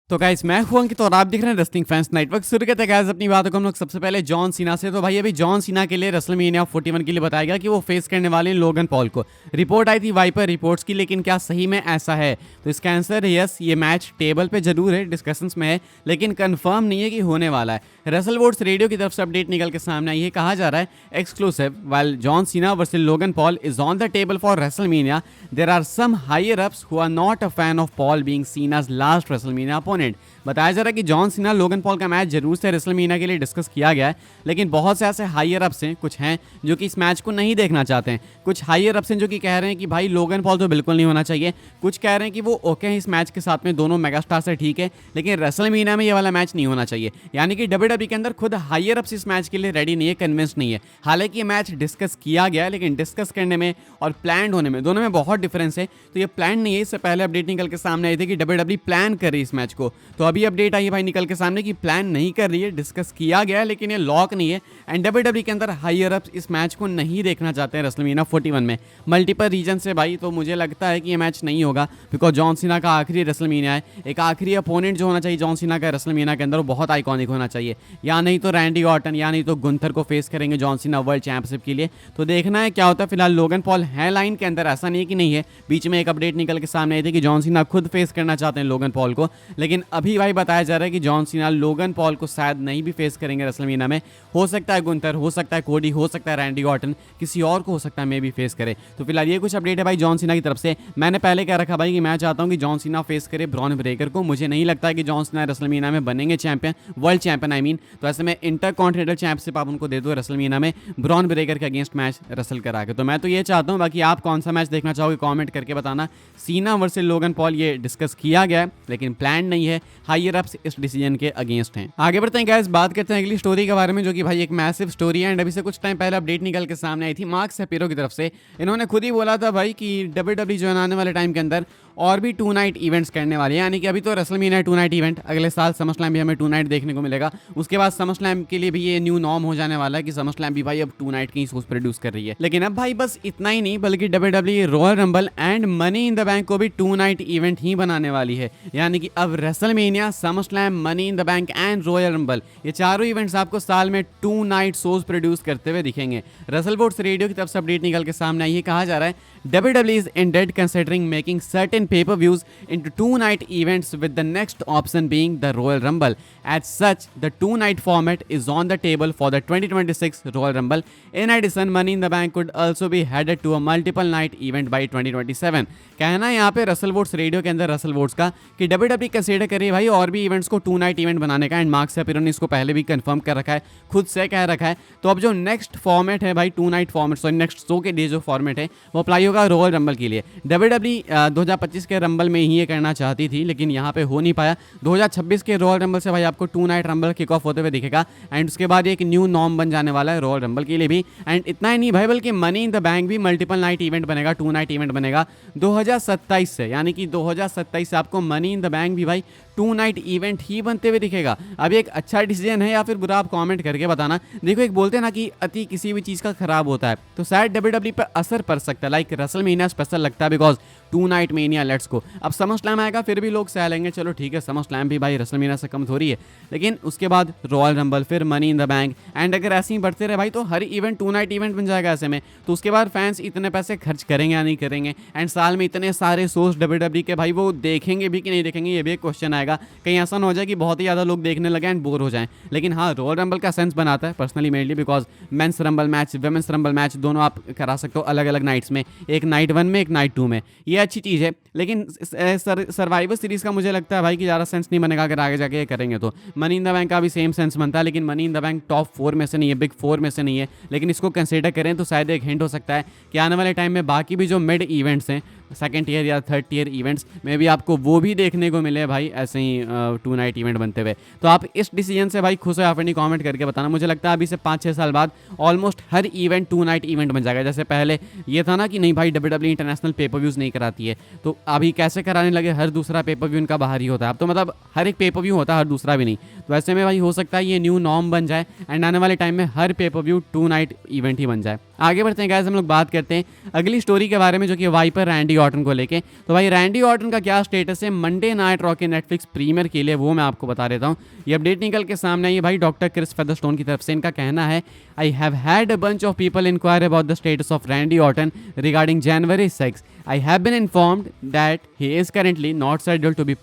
तो गाइस मैं हूं अंकित और आप देख रहे हैं रेसलिंग फैंस नेटवर्क। शुरू करते हैं गाइस अपनी बातों को हम लोग सबसे पहले जॉन सीना से। तो भाई अभी जॉन सीना के लिए रेसलमेनिया 41 के लिए बताया गया कि वो फेस करने वाले हैं लोगन पॉल को। रिपोर्ट आई थी वाइपर रिपोर्ट्स की, लेकिन क्या सही में ऐसा है? तो इसका आंसर यस, ये मैच टेबल पे जरूर है, डिस्कशंस में है, लेकिन कंफर्म नहीं है कि होने वाला है। रेसलवोर्ड्स रेडियो की तरफ से अपडेट निकल के सामने आई है, कहा जा रहा है exclusive, while John Cena versus Logan Paul is on the table for WrestleMania, there are some higher ups who are not a fan of Paul being Cena's last WrestleMania opponent. बताया जा रहा है कि जॉन सीना लोगन पॉल का match जरूर से WrestleMania के लिए डिस्कस किया गया है, लेकिन बहुत से ऐसे हायर अप्स हैं, कुछ हैं जो कि इस मैच को नहीं देखना चाहते हैं। कुछ हायर अप्स हैं जो कि कह रहे हैं कि भाई लोगन पॉल तो बिल्कुल नहीं होना चाहिए। कुछ कह रहे हैं कि वो ओके हैं इस मैच के साथ में, दोनों मेगास्टार से ठीक है, लेकिन रेसलमेनिया में ये वाला मैच नहीं होना चाहिए। यानी कि डब्ल्यूडब्ल्यूई के अंदर खुद हायर अप्स इस मैच के लिए रेडी नहीं है, कन्विंस नहीं है। हालांकि ये मैच डिस्कस किया गया है, लेकिन डिस्कस करने में और प्लान होने में दोनों में बहुत डिफरेंस है। तो ये प्लान नहीं है। इससे पहले अपडेट निकल के सामने आई थी कि डब्ल्यूडब्ल्यूई प्लान कर रही है इस मैच को। तो अभी अपडेट आई है भाई निकल के सामने कि प्लान नहीं कर रही है, डिस्कस किया गया है, लेकिन ये लॉक नहीं है। एंड डब्ल्यूडब्ल्यूई के अंदर हायर अप्स इस मैच को नहीं देखना चाहते हैं रेसलमेनिया 41 में, मल्टीपल रीजन से भाई। तो मुझे लगता है कि ये मैच नहीं होगा, बिकॉज जॉन सीना का आखिरी रेसलमेनिया है। एक आखिरी अपोनेंट जो होना चाहिए जॉन सीना का रेसलमेनिया के अंदर, वो बहुत आइकॉनिक होना चाहिए। या नहीं तो रैंडी ऑर्टन या नहीं तो गुंथर को फेस करेंगे जॉन सीना वर्ल्ड चैंपियनशिप के लिए। तो देखना है क्या होता है। फिलहाल लोगन पॉल है लाइन के अंदर, ऐसा नहीं है कि नहीं है। बीच में एक अपडेट निकल के सामने आई थी कि जॉन सीना खुद फेस करना चाहते हैं लोगन पॉल को, लेकिन अभी भाई बताया जा रहा है कि जॉन सीना लोगन पॉल को शायद नहीं भी फेस करेंगे रेसलमेनिया में। हो सकता है गुंथर, हो सकता है कोडी, हो सकता है रैंडी ऑर्टन, किसी और को हो सकता है मे भी फेस करे। तो फिलहाल ये कुछ अपडेट है भाई जॉन सीना की तरफ से। मैंने पहले कह रखा भाई कि मैं चाहता हूं कि जॉन सीना फेस करे ब्रॉन ब्रेकर को। मुझे नहीं लगता है कि जॉन सीना रेसलमेनिया में बनेंगे champion, world champion I mean. तो ऐसे में इंटरकॉन्टिनेंटल चैंपियनशिप आप उनको दे दो रेसलमेनिया में ब्रॉन ब्रेकर के अगेंस्ट मैच रेसल करा के। तो मैं तो ये चाहता हूँ। बाकी आप कौन सा मैच देखना चाहोगे कॉमेंट करके बताना। सीना वर्सेस लोगन पॉल ये डिस्कस किया गया है, लेकिन प्लान नहीं है। हायर अप्स इस डिसीजन के अगेंस्ट हैं। आगे बढ़ते हैं गाइस, बात करते हैं अगली स्टोरी के बारे में, जो कि भाई एक मैसिव स्टोरी है। एंड अभी से कुछ टाइम पहले अपडेट निकल के सामने आई थी मार्क सेपिरो की तरफ से। इन्होंने खुद ही बोला था भाई कि डब्ल्यूडब्ल्यूई जो है आने वाले टाइम के अंदर और भी 2 नाइट इवेंट्स करने वाले हैं। यानी कि अभी तो रेसलमेनिया 2 नाइट इवेंट, अगले साल समरस्लैम भी हमें 2 नाइट देखने को मिलेगा। उसके बाद समरस्लैम के लिए भी ये न्यू नॉर्म हो जाने वाला है कि समरस्लैम भी भाई अब 2 नाइट की सोच प्रोड्यूस कर रही है। लेकिन अब भाई बस इतना ही नहीं, बल्कि WWE royal rumble and money in the bank को भी 2 नाइट इवेंट ही बनाने वाली है। यानी कि अब WrestleMania, SummerSlam, money in the bank and royal rumble, ये चारों इवेंट्स आपको साल में 2 नाइट शोज प्रोड्यूस करते हुए दिखेंगे। रेसलवोर्ड्स रेडियो की तरफ से अपडेट निकल के सामने आई है, कहा जा रहा है WWE is indeed considering making certain pay-per-views into 2 night events, with the next option being the Royal Rumble. As such, the 2 night format is on the table for the 2026 Royal Rumble. In addition, Money in the Bank could also be headed to a multiple night event by 2027. कहना है यहाँ पे रेसलवोर्ड्स radio के अंदर रेसलवोर्ड्स का कि WWE consider करिए भाई और भी इवेंट्स को 2 नाइट इवेंट बनाने का। एंड मार्क सेपिरो ने इसको पहले भी कंफर्म कर रखा है, खुद से कह रखा है। तो अब जो नेक्स्ट फॉर्मेट है भाई 2 night format, sorry next show के लिए जो फॉर्मेट है वो अप्लाई होगा रॉयल रंबल के लिए। डब्ल्यूडब्ल्यूई 2025 के रंबल में ही ये करना चाहती थी, लेकिन यहाँ पे हो नहीं पाया। 2026 के रॉयल रंबल से भाई आपको 2 नाइट रंबल किक ऑफ होते हुए दिखेगा। एंड उसके बाद एक न्यू नॉर्म बन जाने वाला है रॉयल रंबल के लिए भी। एंड इतना ही नहीं भाई, बल्कि मनी इन द बैंक भी मल्टीपल नाइट इवेंट बनेगा, 2 नाइट इवेंट बनेगा 2027 से। यानी कि 2027 से आपको मनी इन द बैंक भी भाई 2 नाइट इवेंट ही बनते हुए दिखेगा। अब एक अच्छा डिसीजन है या फिर बुरा, आप कमेंट करके बताना। देखो एक बोलते हैं ना कि अति किसी भी चीज़ का खराब होता है, तो शायद डब्ल्यूडब्ल्यूई पर असर पड़ सकता है। लाइक रेसलमेनिया स्पेशल लगता है because 2 night mania, let's go. अब समरस्लैम आएगा फिर भी लोग सह लेंगे, चलो ठीक है समरस्लैम भी भाई रेसलमेनिया से कम थोड़ी है। लेकिन उसके बाद रॉयल रंबल, फिर money in the bank, and अगर ऐसे ही बढ़ते रहे भाई तो हर इवेंट 2 नाइट इवेंट बन जाएगा ऐसे में। तो उसके बाद फैंस इतने पैसे खर्च करेंगे या नहीं करेंगे, एंड साल में इतने सारे शोज डब्ल्यूडब्ल्यूई के भाई वो देखेंगे भी कि नहीं देखेंगे, ये भी एक क्वेश्चन आएगा। कहीं ऐसा हो जाए कि बहुत ही ज़्यादा लोग देखने लगे एंड बोर हो जाएं। लेकिन हाँ, रॉयल रंबल का सेंस बनाता है पर्सनली मेरे लिए, because men's rumble match, women's rumble match दोनों आप करा सकते हो अलग अलग नाइट्स में, एक नाइट 1 में एक नाइट 2 में। ये अच्छी चीज़ है। लेकिन सर्वाइवर सीरीज़ का मुझे लगता है भाई कि ज़्यादा सेंस नहीं बनेगा अगर आगे जाके ये करेंगे तो। मनी इन द बैंक का भी सेम सेंस बनता है, लेकिन money in the bank top 4 में से नहीं है, बिग 4 में से नहीं है। लेकिन इसको कंसिडर करें तो शायद एक हिंट हो सकता है कि आने वाले टाइम में बाकी भी जो मिड इवेंट्स हैं, 2nd टियर या 3rd टियर इवेंट्स में भी आपको वो भी देखने को मिले भाई ऐसे ही 2 नाइट इवेंट बनते हुए। तो आप इस डिसीजन से भाई खुश हो या फिर नहीं, कमेंट करके बताना। मुझे लगता है अभी से 5-6 साल बाद ऑलमोस्ट हर इवेंट 2 नाइट इवेंट बन जाएगा। जैसे पहले ये था ना कि नहीं भाई डब्ल्यूडब्ल्यूई इंटरनेशनल पेपर व्यूज़ नहीं कराती है, तो अभी कैसे कराने लगे, हर दूसरा पेपर व्यू इनका बाहर ही होता है। अब तो मतलब हर एक पेपर व्यू होता है, हर दूसरा भी नहीं। तो ऐसे में भाई हो सकता है ये न्यू नॉर्म बन जाए एंड आने वाले टाइम में हर पेपर व्यू 2 नाइट इवेंट ही बन जाए। आगे बढ़ते हैं गाइस, हम लोग बात करते हैं अगली स्टोरी के बारे में, जो कि वाइपर रैंडी ऑर्टन को लेके। तो भाई रैंडी ऑर्टन का क्या स्टेटस है मंडे नाइट रॉ के नेटफ्लिक्स प्रीमियर के लिए, वो मैं आपको बता देता हूँ। ये अपडेट निकल के सामने आई है भाई डॉक्टर क्रिस फेदरस्टोन की तरफ से। इनका कहना है, I have had a bunch of people inquire about the status of Randy Orton regarding January 6. I have been informed that he is currently not scheduled to be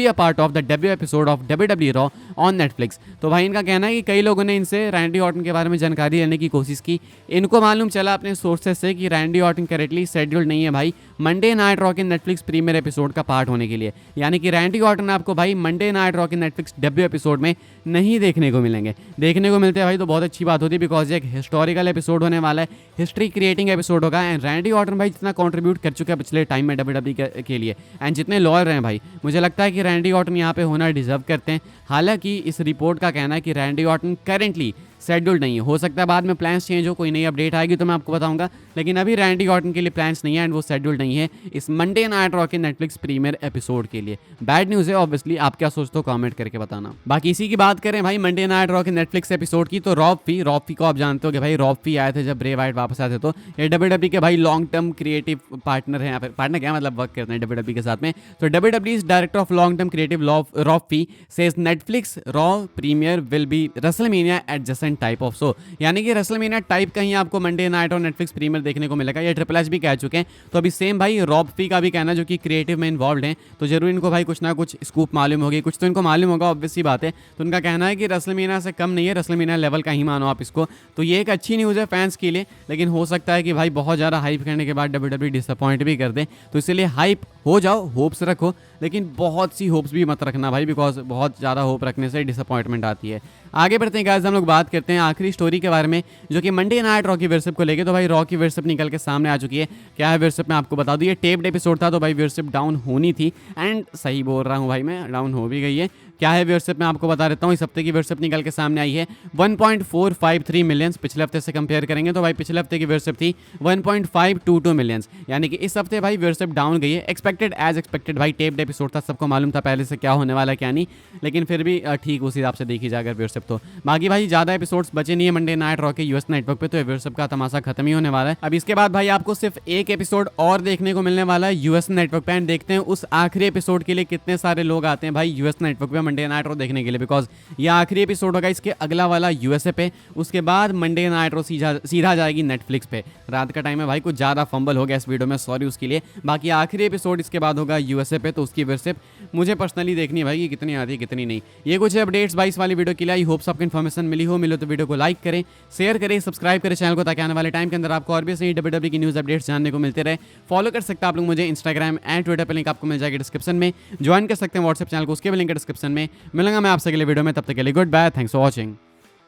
a part of the debut episode of WWE Raw on Netflix. तो भाई इनका कहना है कि कई लोगों ने इनसे रैंडी ऑर्टन के बारे में जानकारी लेने की कोशिश की। इनको मालूम चला अपने सोर्सेज से कि रैंडी ऑर्टन करेक्टली शेड्यूल्ड नहीं है भाई मंडे नाइट रॉ के नेटफ्लिक्स प्रीमियर एपिसोड का पार्ट होने के लिए। यानी कि रैंडी ऑर्टन आपको भाई मंडे नाइट रॉ के नेटफ्लिक्स डेब्यू एपिसोड में नहीं देखने को मिलेंगे। देखने को मिलते हैं भाई तो बहुत अच्छी बात होती है, बिकॉज एक हिस्टोरिकल एपिसोड होने वाला है, हिस्ट्री क्रिएटिंग एपिसोड होगा। एंड रैंडी ऑर्टन भाई जितना कंट्रीब्यूट कर चुका है पिछले टाइम में WWE के लिए, एंड जितने लॉयल हैं भाई, मुझे लगता है कि रैंडी ऑर्टन यहाँ पे होना डिजर्व करते हैं। हालांकि इस रिपोर्ट का कहना है कि रैंडी ऑर्टन करेंटली शेड्यूल्ड नहीं है। हो सकता है बाद में प्लान्स चेंज हो, कोई नई अपडेट आएगी तो मैं आपको बताऊंगा, लेकिन अभी रैंडी ऑर्टन के लिए प्लान्स नहीं है एंड वो शेड्यूल्ड नहीं है इस मंडे नाइट रॉ के नेटफ्लिक्स प्रीमियर एपिसोड के लिए। बैड न्यूज़ है ऑब्वियसली, आप क्या सोचते हो कमेंट करके बताना। बाकी इसी की बात करें भाई मंडे नाइट रॉ के नेटफ्लिक्स एपिसोड की, तो रॉब फी को आप जानते हो कि भाई रॉब फी आए थे जब ब्रे वाइट वापस आए थे, तो ये WWE के भाई लॉन्ग टर्म क्रिएटिव पार्टनर हैं, पार्टनर क्या मतलब वर्क करते हैं WWE के साथ में। तो WWE director of long term creative Rob Fee says Netflix Raw premiere will be WrestleMania adjacent type of show, यानी कि रेसलमेनिया टाइप कहीं आपको मंडे नाइट और नेटफ्लिक्स प्रीमियर देखने को मिलेगा। ये ट्रिपल एच भी कह चुके हैं। तो अभी सेम भाई रॉब फी का भी कहना, जो कि क्रिएटिव में इन्वॉल्व हैं, तो जरूर इनको भाई कुछ ना कुछ स्कूप मालूम होगी, कुछ तो इनको मालूम होगा, ऑब्वियस सी बात है। तो उनका कहना है कि रेसलमेनिया से कम नहीं है, रेसलमेनिया लेवल का ही मानो आप इसको। तो ये एक अच्छी न्यूज़ है फैंस के लिए, लेकिन हो सकता है कि भाई बहुत ज़्यादा हाइप करने के बाद WWE डिसअपॉइंट भी कर दे। तो इसलिए हाइप हो जाओ, होप्स रखो, लेकिन बहुत सी होप्स भी मत रखना भाई, बिकॉज बहुत ज़्यादा होप रखने से डिसअपॉइंटमेंट आती है। आगे बढ़ते हैं गाइस, हम लोग बात करते हैं आखिरी स्टोरी के बारे में, जो कि मंडे नाइट रॉ की व्यूअरशिप को लेके। तो भाई रॉ की व्यूअरशिप निकल के सामने आ चुकी है। क्या है व्यूअरशिप, मैं आपको बता दूं, ये टेप्ड एपिसोड था तो भाई व्यूअरशिप डाउन होनी थी, एंड सही बोल रहा हूँ भाई मैं, डाउन हो भी गई है। क्या है व्यूअरशिप मैं आपको बता देता हूँ। इस हफ्ते की व्यूअरशिप निकल के सामने आई है 1.453 मिलियंस। पिछले हफ्ते से कंपेयर करेंगे तो भाई पिछले हफ्ते की व्यूअरशिप थी 1.522 मिलियंस, यानी कि इस हफ्ते भाई व्यूअरशिप डाउन गई है। एक्सपेक्टेड एज एक्सपेक्टेड भाई, टेप्ड एपिसोड था, सबको मालूम था पहले से क्या होने वाला है क्या नहीं, लेकिन फिर भी ठीक उस हिसाब से देखी जाए अगर व्यूअरशिप तो। बाकी भाई ज़्यादा एपिसोड्स बचे नहीं है मंडे नाइट रॉ के यूएस नेटवर्क पे, तो व्यूअरशिप का तमाशा खत्म ही होने वाला है। अब इसके बाद भाई आपको सिर्फ एक एपिसोड और देखने को मिलने वाला है यूएस नेटवर्क पे, एंड देखते हैं उस आखिरी एपिसोड के लिए कितने सारे लोग आते हैं भाई यूएस नेटवर्क पे मंडे नाइट रॉ देखने के लिए, बिकॉज ये आखिरी एपिसोड होगा इसके अगला वाला यूएसए पे। उसके बाद मंडे नाइट रॉ सीधा जाएगी नेटफ्लिक्स पे। रात का टाइम है भाई, कुछ ज़्यादा फंबल हो गया इस वीडियो में, सॉरी उसके लिए। बाकी आखिरी एपिसोड इसके बाद होगा यूएसए पे, तो उसकी व्यूअरशिप मुझे पर्सनली देखनी है भाई कि कितनी आती है कितनी नहीं। ये कुछ अपडेट्स भाई इस वाली वीडियो के लिए। आई होप्स आपको इन्फॉर्मेशन मिले तो वीडियो को लाइक करें, शेयर करें, सब्सक्राइब करें चैनल को, ताकि आने वाले टाइम के अंदर आपको और भी सही WWE की न्यूज़ अपडेट्स जानने को मिलते रहे। फॉलो कर सकते हैं आप लोग मुझे इंस्टाग्राम एंड ट्विटर पर, लिंक आपको मिल जाएगी डिस्क्रिप्शन में। ज्वाइन कर सकते हैं व्हाट्सएप चैनल को, उसके भी लिंक डिस्क्रिप्शन में। मिलूंगा मैं आपसे अगले वीडियो में, तब तक के लिए good bye, thanks for watching.